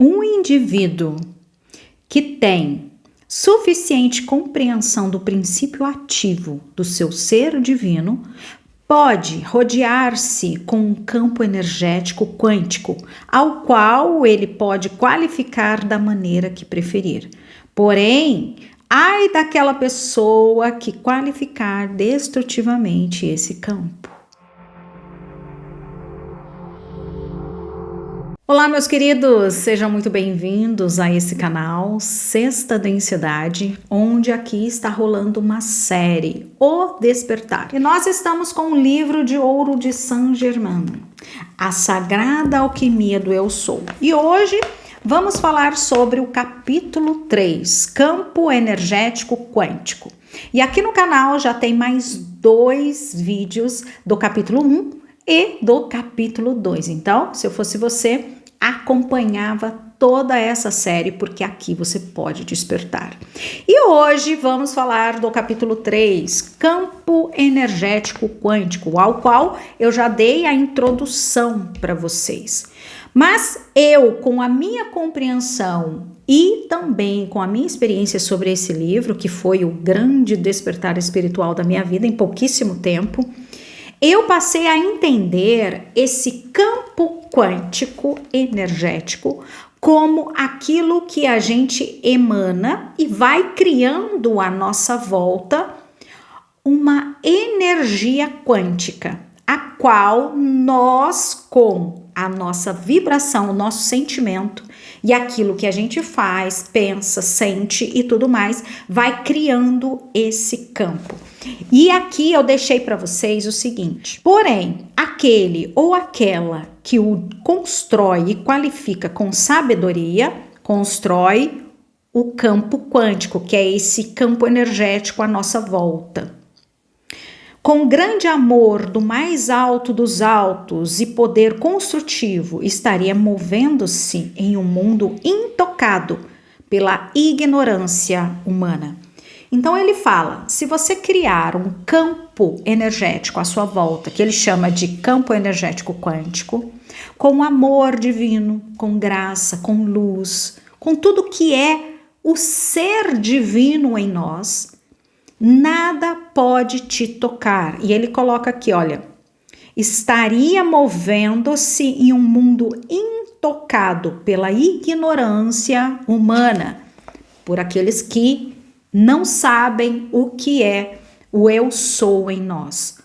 Um indivíduo que tem suficiente compreensão do princípio ativo do seu ser divino pode rodear-se com um campo energético quântico, ao qual ele pode qualificar da maneira que preferir. Porém, ai daquela pessoa que qualificar destrutivamente esse campo. Olá, meus queridos, sejam muito bem-vindos a esse canal Sexta Densidade, onde aqui está rolando uma série, O Despertar. E nós estamos com o livro de ouro de Saint Germain, A Sagrada Alquimia do Eu Sou. E hoje vamos falar sobre o capítulo 3, Campo Energético Quântico. E aqui no canal já tem mais 2 vídeos do capítulo 1 e do capítulo 2. Então, se eu fosse você, acompanhava toda essa série, porque aqui você pode despertar. E hoje vamos falar do capítulo 3, Campo Energético Quântico, ao qual eu já dei a introdução para vocês. Mas eu, com a minha compreensão e também com a minha experiência sobre esse livro, que foi o grande despertar espiritual da minha vida em pouquíssimo tempo, eu passei a entender esse campo quântico energético como aquilo que a gente emana e vai criando à nossa volta uma energia quântica, a qual nós, com a nossa vibração, o nosso sentimento e aquilo que a gente faz, pensa, sente e tudo mais, vai criando esse campo. E aqui eu deixei para vocês o seguinte: porém, aquele ou aquela que o constrói e qualifica com sabedoria, constrói o campo quântico, que é esse campo energético à nossa volta. Com grande amor do mais alto dos altos e poder construtivo, estaria movendo-se em um mundo intocado pela ignorância humana. Então ele fala, se você criar um campo energético à sua volta, que ele chama de campo energético quântico, com amor divino, com graça, com luz, com tudo que é o ser divino em nós, nada pode te tocar. E ele coloca aqui, olha, estaria movendo-se em um mundo intocado pela ignorância humana, por aqueles que não sabem o que é o eu sou em nós.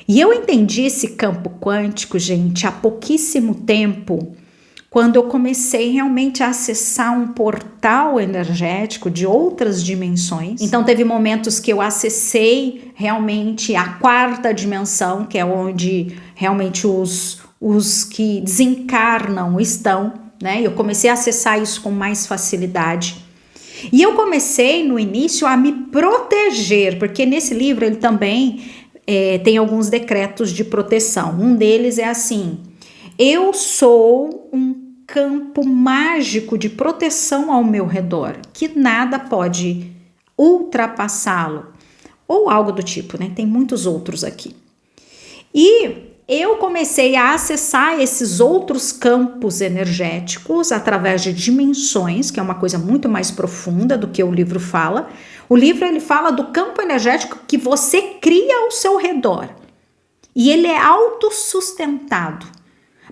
E eu entendi esse campo quântico, gente, há pouquíssimo tempo, quando eu comecei realmente a acessar um portal energético de outras dimensões. Então teve momentos que eu acessei realmente a 4ª dimensão, que é onde realmente os que desencarnam estão, né? Eu comecei a acessar isso com mais facilidade. E eu comecei no início a me proteger, porque nesse livro ele também tem alguns decretos de proteção. Um deles é assim: eu sou um campo mágico de proteção ao meu redor, que nada pode ultrapassá-lo, ou algo do tipo, né? Tem muitos outros aqui. E eu comecei a acessar esses outros campos energéticos através de dimensões, que é uma coisa muito mais profunda do que o livro fala. O livro ele fala do campo energético que você cria ao seu redor. E ele é autossustentado.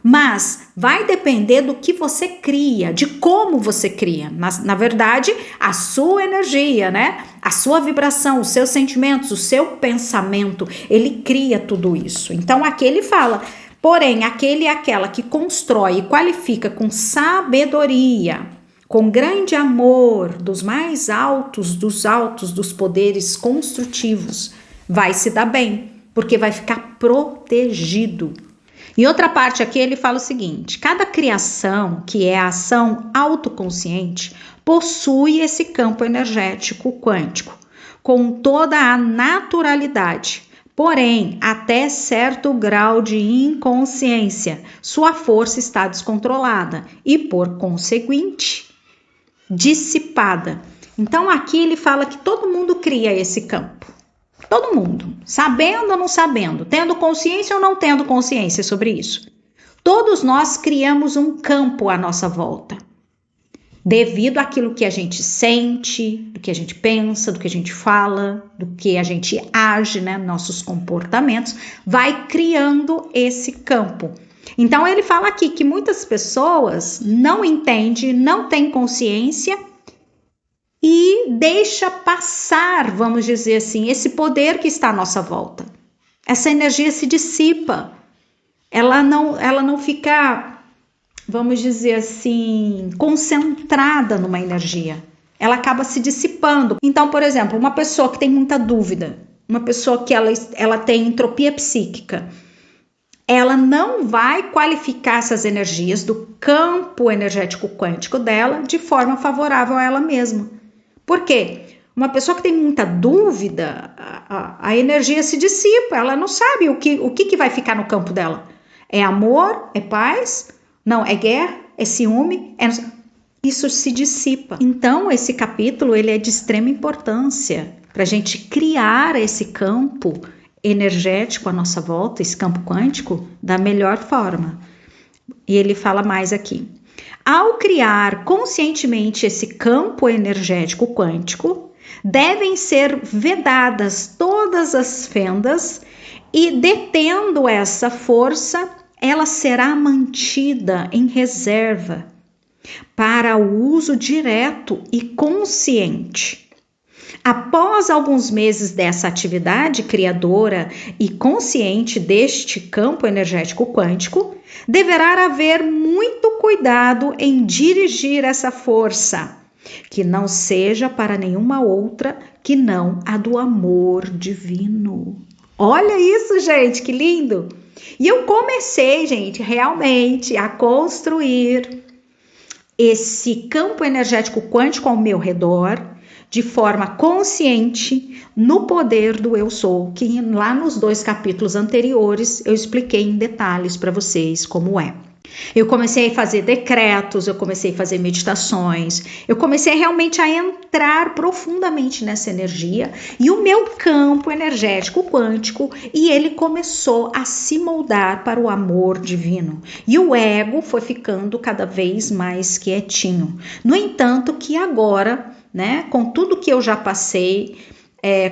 Mas vai depender do que você cria, de como você cria. Na verdade, a sua energia, né? A sua vibração, os seus sentimentos, o seu pensamento, ele cria tudo isso. Então aqui ele fala, porém, aquele e aquela que constrói e qualifica com sabedoria, com grande amor dos mais altos dos poderes construtivos, vai se dar bem, porque vai ficar protegido. Em outra parte aqui ele fala o seguinte: cada criação, que é a ação autoconsciente, possui esse campo energético quântico, com toda a naturalidade. Porém, até certo grau de inconsciência, sua força está descontrolada e, por conseguinte, dissipada. Então aqui ele fala que todo mundo cria esse campo. Todo mundo, sabendo ou não sabendo, tendo consciência ou não tendo consciência sobre isso. Todos nós criamos um campo à nossa volta. devido àquilo que a gente sente, do que a gente pensa, do que a gente fala, do que a gente age, né? Nossos comportamentos, vai criando esse campo. Então ele fala aqui que muitas pessoas não entendem, não têm consciência e deixa passar, vamos dizer assim, esse poder que está à nossa volta. Essa energia se dissipa. Ela não fica, vamos dizer assim, concentrada numa energia. Ela acaba se dissipando. Então, por exemplo, uma pessoa que tem muita dúvida, uma pessoa que ela tem entropia psíquica, ela não vai qualificar essas energias do campo energético quântico dela de forma favorável a ela mesma. Por quê? Uma pessoa que tem muita dúvida, a energia se dissipa, ela não sabe o que vai ficar no campo dela. É amor? É paz? Não, é guerra? É ciúme? Isso se dissipa. Então, esse capítulo ele é de extrema importância para a gente criar esse campo energético à nossa volta, esse campo quântico, da melhor forma. E ele fala mais aqui. Ao criar conscientemente esse campo energético quântico, devem ser vedadas todas as fendas e, detendo essa força, ela será mantida em reserva para o uso direto e consciente. Após alguns meses dessa atividade criadora e consciente deste campo energético quântico, deverá haver muito cuidado em dirigir essa força, que não seja para nenhuma outra que não a do amor divino. Olha isso, gente, que lindo! E eu comecei, gente, realmente a construir esse campo energético quântico ao meu redor, de forma consciente, no poder do eu sou, que lá nos 2 capítulos anteriores eu expliquei em detalhes para vocês como é. Eu comecei a fazer decretos, eu comecei a fazer meditações, eu comecei realmente a entrar profundamente nessa energia e o meu campo energético quântico, e ele começou a se moldar para o amor divino. E o ego foi ficando cada vez mais quietinho. No entanto, que agora, né, com tudo que eu já passei,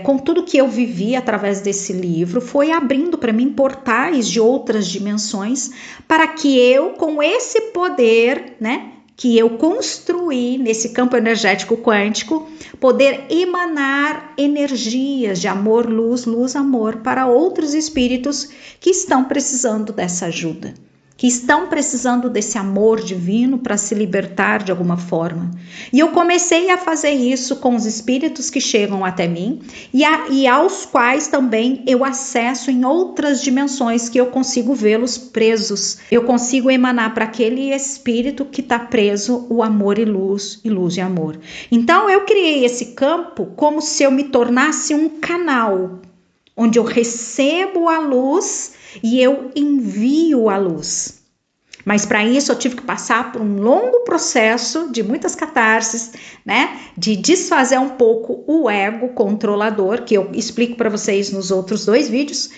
com tudo que eu vivi através desse livro, foi abrindo para mim portais de outras dimensões para que eu, com esse poder, né, que eu construí nesse campo energético quântico, poder emanar energias de amor, luz, luz, amor para outros espíritos que estão precisando dessa ajuda, que estão precisando desse amor divino para se libertar de alguma forma. E eu comecei a fazer isso com os espíritos que chegam até mim e aos quais também eu acesso em outras dimensões que eu consigo vê-los presos. Eu consigo emanar para aquele espírito que está preso o amor e luz e amor. Então eu criei esse campo como se eu me tornasse um canal, onde eu recebo a luz e eu envio a luz. Mas para isso eu tive que passar por um longo processo de muitas catarses, né? De desfazer um pouco o ego controlador, que eu explico para vocês nos outros 2 vídeos.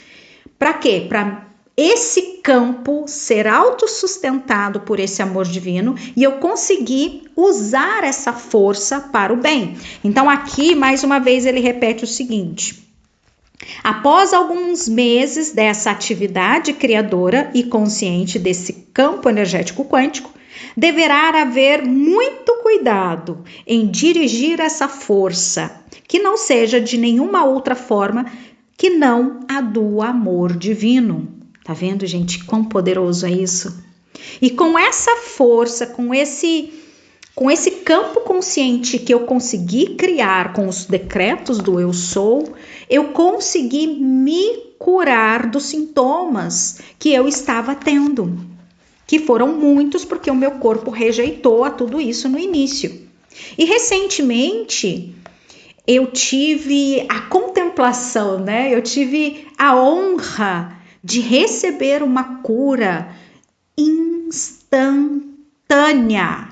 Para quê? Para esse campo ser autossustentado por esse amor divino e eu conseguir usar essa força para o bem. Então aqui, mais uma vez, ele repete o seguinte: após alguns meses dessa atividade criadora e consciente desse campo energético quântico, deverá haver muito cuidado em dirigir essa força, que não seja de nenhuma outra forma que não a do amor divino. Tá vendo, gente, quão poderoso é isso? E com essa força, com esse campo consciente que eu consegui criar com os decretos do eu sou, eu consegui me curar dos sintomas que eu estava tendo, que foram muitos porque o meu corpo rejeitou a tudo isso no início. E recentemente eu tive a contemplação, né? Eu tive a honra de receber uma cura instantânea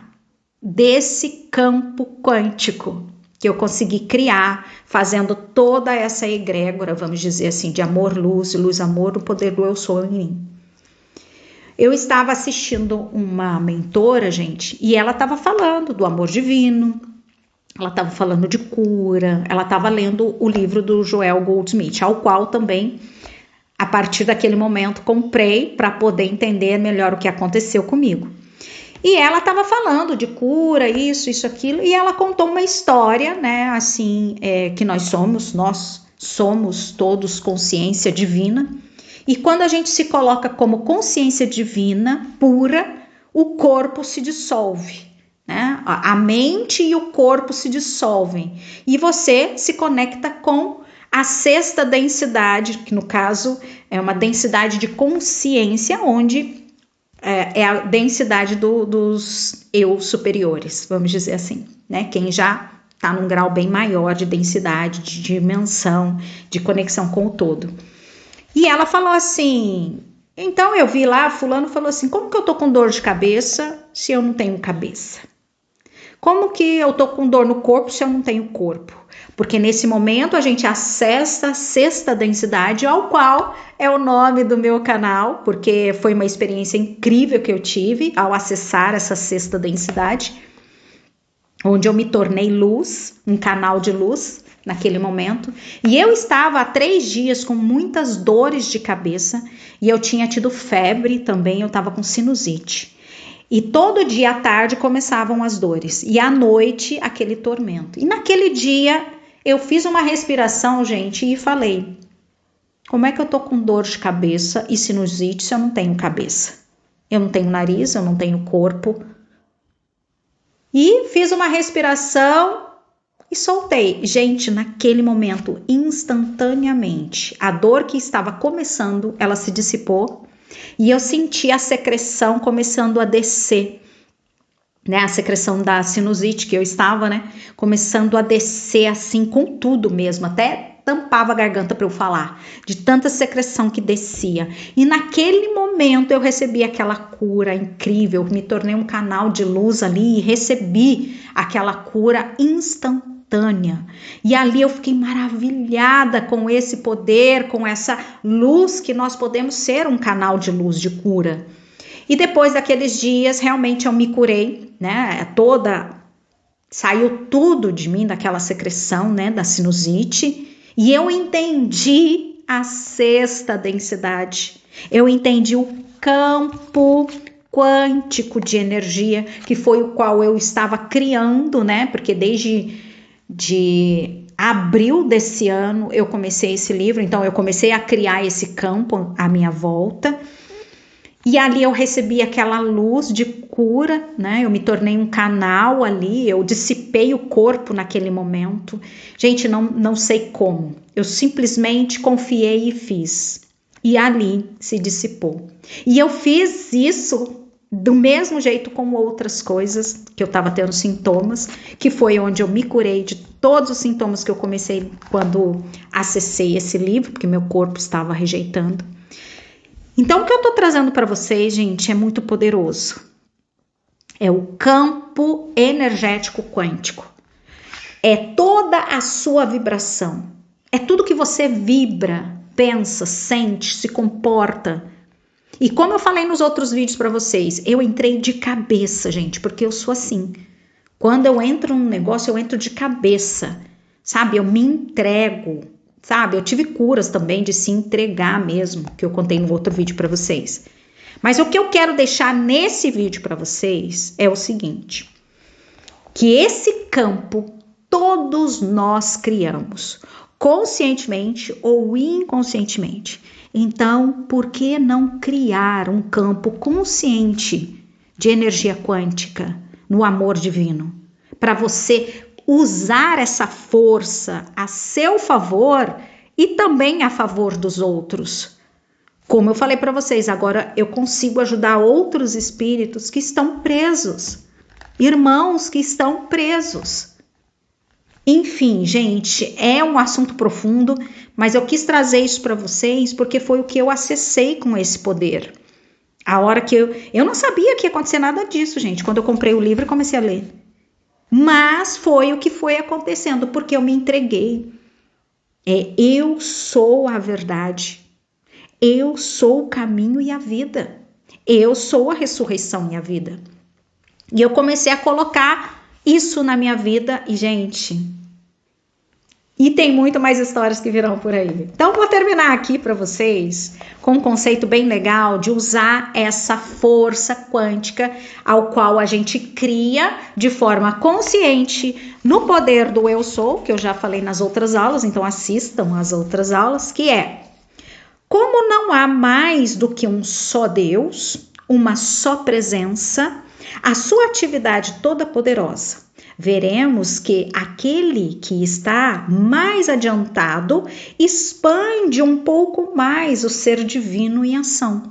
desse campo quântico que eu consegui criar, fazendo toda essa egrégora, vamos dizer assim, de amor, luz, amor, o poder do eu sou em mim. Eu estava assistindo uma mentora, gente, e ela estava falando do amor divino, ela estava falando de cura, ela estava lendo o livro do Joel Goldsmith, ao qual também, a partir daquele momento, comprei para poder entender melhor o que aconteceu comigo. E ela estava falando de cura, isso, aquilo, e ela contou uma história, né, assim, que nós somos todos consciência divina, e quando a gente se coloca como consciência divina pura, o corpo se dissolve, né? A mente e o corpo se dissolvem, e você se conecta com a sexta densidade, que no caso é uma densidade de consciência, onde é a densidade dos eu superiores, vamos dizer assim, né? Quem já está num grau bem maior de densidade, de dimensão, de conexão com o todo. E ela falou assim, então eu vi lá, fulano falou assim, como que eu tô com dor de cabeça se eu não tenho cabeça? Como que eu tô com dor no corpo se eu não tenho corpo? Porque nesse momento a gente acessa a sexta densidade, ao qual é o nome do meu canal, porque foi uma experiência incrível que eu tive ao acessar essa sexta densidade, onde eu me tornei luz, um canal de luz naquele momento. E eu estava há 3 dias com muitas dores de cabeça e eu tinha tido febre também, eu estava com sinusite. E todo dia à tarde começavam as dores e à noite aquele tormento. E naquele dia eu fiz uma respiração, gente, e falei, como é que eu tô com dor de cabeça e sinusite se eu não tenho cabeça? Eu não tenho nariz, eu não tenho corpo. E fiz uma respiração e soltei. Gente, naquele momento, instantaneamente, a dor que estava começando, ela se dissipou. E eu senti a secreção começando a descer, né? A secreção da sinusite que eu estava, né? Começando a descer assim com tudo mesmo, até tampava a garganta para eu falar, de tanta secreção que descia. E naquele momento eu recebi aquela cura incrível, me tornei um canal de luz ali e recebi aquela cura instantânea. E ali eu fiquei maravilhada com esse poder, com essa luz que nós podemos ser um canal de luz de cura. E depois daqueles dias, realmente eu me curei, né? Saiu tudo de mim daquela secreção, né? Da sinusite. E eu entendi a sexta densidade. Eu entendi o campo quântico de energia, que foi o qual eu estava criando, né? Porque desde abril desse ano eu comecei esse livro, então eu comecei a criar esse campo à minha volta. E ali eu recebi aquela luz de cura, né? Eu me tornei um canal ali, eu dissipei o corpo naquele momento. Gente, não sei como. Eu simplesmente confiei e fiz. E ali se dissipou. E eu fiz isso do mesmo jeito com outras coisas, que eu estava tendo sintomas, que foi onde eu me curei de todos os sintomas que eu comecei quando acessei esse livro, porque meu corpo estava rejeitando. Então, o que eu tô trazendo para vocês, gente, é muito poderoso. É o campo energético quântico. É toda a sua vibração. É tudo que você vibra, pensa, sente, se comporta. E como eu falei nos outros vídeos para vocês, eu entrei de cabeça, gente, porque eu sou assim. Quando eu entro num negócio, eu entro de cabeça, sabe? Eu me entrego. Sabe, eu tive curas também de se entregar mesmo, que eu contei no outro vídeo para vocês. Mas o que eu quero deixar nesse vídeo para vocês é o seguinte, que esse campo todos nós criamos, conscientemente ou inconscientemente. Então, por que não criar um campo consciente de energia quântica no amor divino? Para você usar essa força a seu favor e também a favor dos outros. Como eu falei para vocês, agora eu consigo ajudar outros espíritos que estão presos, irmãos que estão presos. Enfim, gente, é um assunto profundo, mas eu quis trazer isso para vocês porque foi o que eu acessei com esse poder. A hora que eu não sabia que ia acontecer nada disso, gente, quando eu comprei o livro e comecei a ler. Mas foi o que foi acontecendo, porque eu me entreguei. Eu sou a verdade. Eu sou o caminho e a vida. Eu sou a ressurreição e a vida. E eu comecei a colocar isso na minha vida e, gente, e tem muito mais histórias que virão por aí. Então, vou terminar aqui para vocês com um conceito bem legal de usar essa força quântica ao qual a gente cria de forma consciente no poder do Eu Sou, que eu já falei nas outras aulas, então assistam as outras aulas, que é: como não há mais do que um só Deus, uma só presença, a sua atividade toda poderosa, veremos que aquele que está mais adiantado expande um pouco mais o ser divino em ação.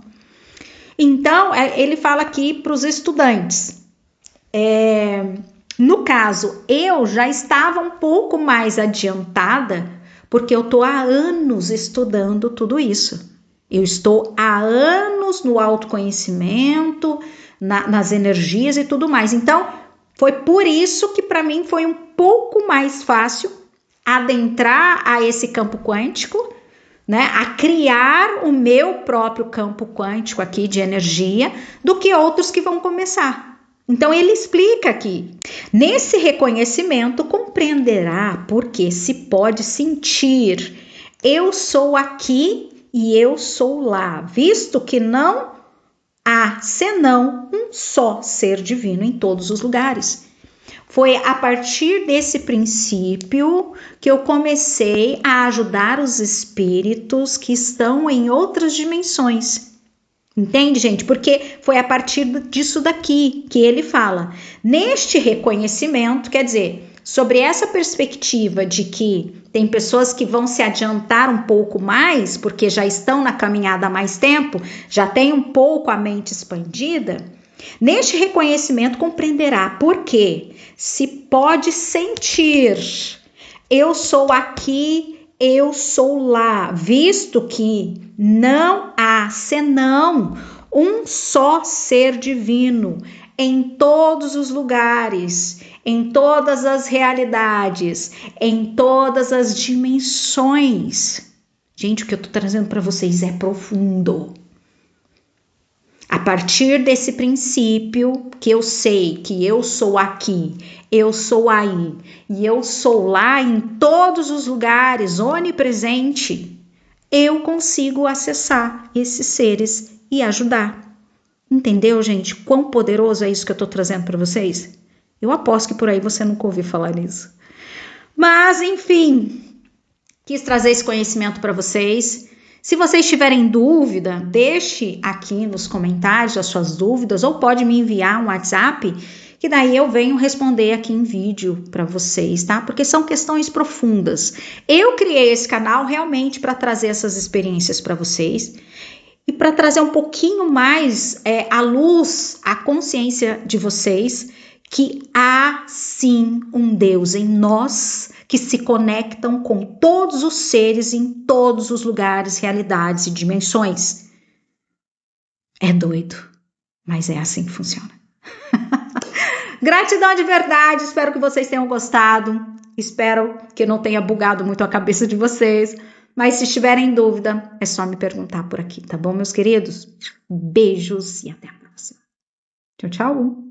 Então, ele fala aqui para os estudantes. No caso, eu já estava um pouco mais adiantada, porque eu estou há anos estudando tudo isso. Eu estou há anos no autoconhecimento, nas energias e tudo mais. Então, foi por isso que para mim foi um pouco mais fácil adentrar a esse campo quântico, né? A criar o meu próprio campo quântico aqui de energia, do que outros que vão começar. Então ele explica aqui: nesse reconhecimento compreenderá porque se pode sentir eu sou aqui e eu sou lá, visto que não há senão um só ser divino em todos os lugares. Foi a partir desse princípio que eu comecei a ajudar os espíritos que estão em outras dimensões. Entende, gente? Porque foi a partir disso daqui que ele fala. Neste reconhecimento, quer dizer, sobre essa perspectiva de que tem pessoas que vão se adiantar um pouco mais, porque já estão na caminhada há mais tempo, já tem um pouco a mente expandida, neste reconhecimento compreenderá por que se pode sentir eu sou aqui, eu sou lá, visto que não há senão um só ser divino em todos os lugares, em todas as realidades, em todas as dimensões. Gente, o que eu tô trazendo para vocês é profundo. A partir desse princípio que eu sei que eu sou aqui, eu sou aí e eu sou lá em todos os lugares, onipresente, eu consigo acessar esses seres e ajudar. Entendeu, gente? Quão poderoso é isso que eu tô trazendo para vocês? Eu aposto que por aí você nunca ouviu falar nisso. Mas, enfim, quis trazer esse conhecimento para vocês. Se vocês tiverem dúvida, deixe aqui nos comentários as suas dúvidas ou pode me enviar um WhatsApp, que daí eu venho responder aqui em vídeo para vocês, tá? Porque são questões profundas. Eu criei esse canal realmente para trazer essas experiências para vocês e para trazer um pouquinho mais à luz, a consciência de vocês, que há sim um Deus em nós que se conectam com todos os seres em todos os lugares, realidades e dimensões. É doido, mas é assim que funciona. Gratidão de verdade, espero que vocês tenham gostado, espero que eu não tenha bugado muito a cabeça de vocês, mas se tiverem dúvida, é só me perguntar por aqui, tá bom, meus queridos? Beijos e até a próxima. Tchau, tchau!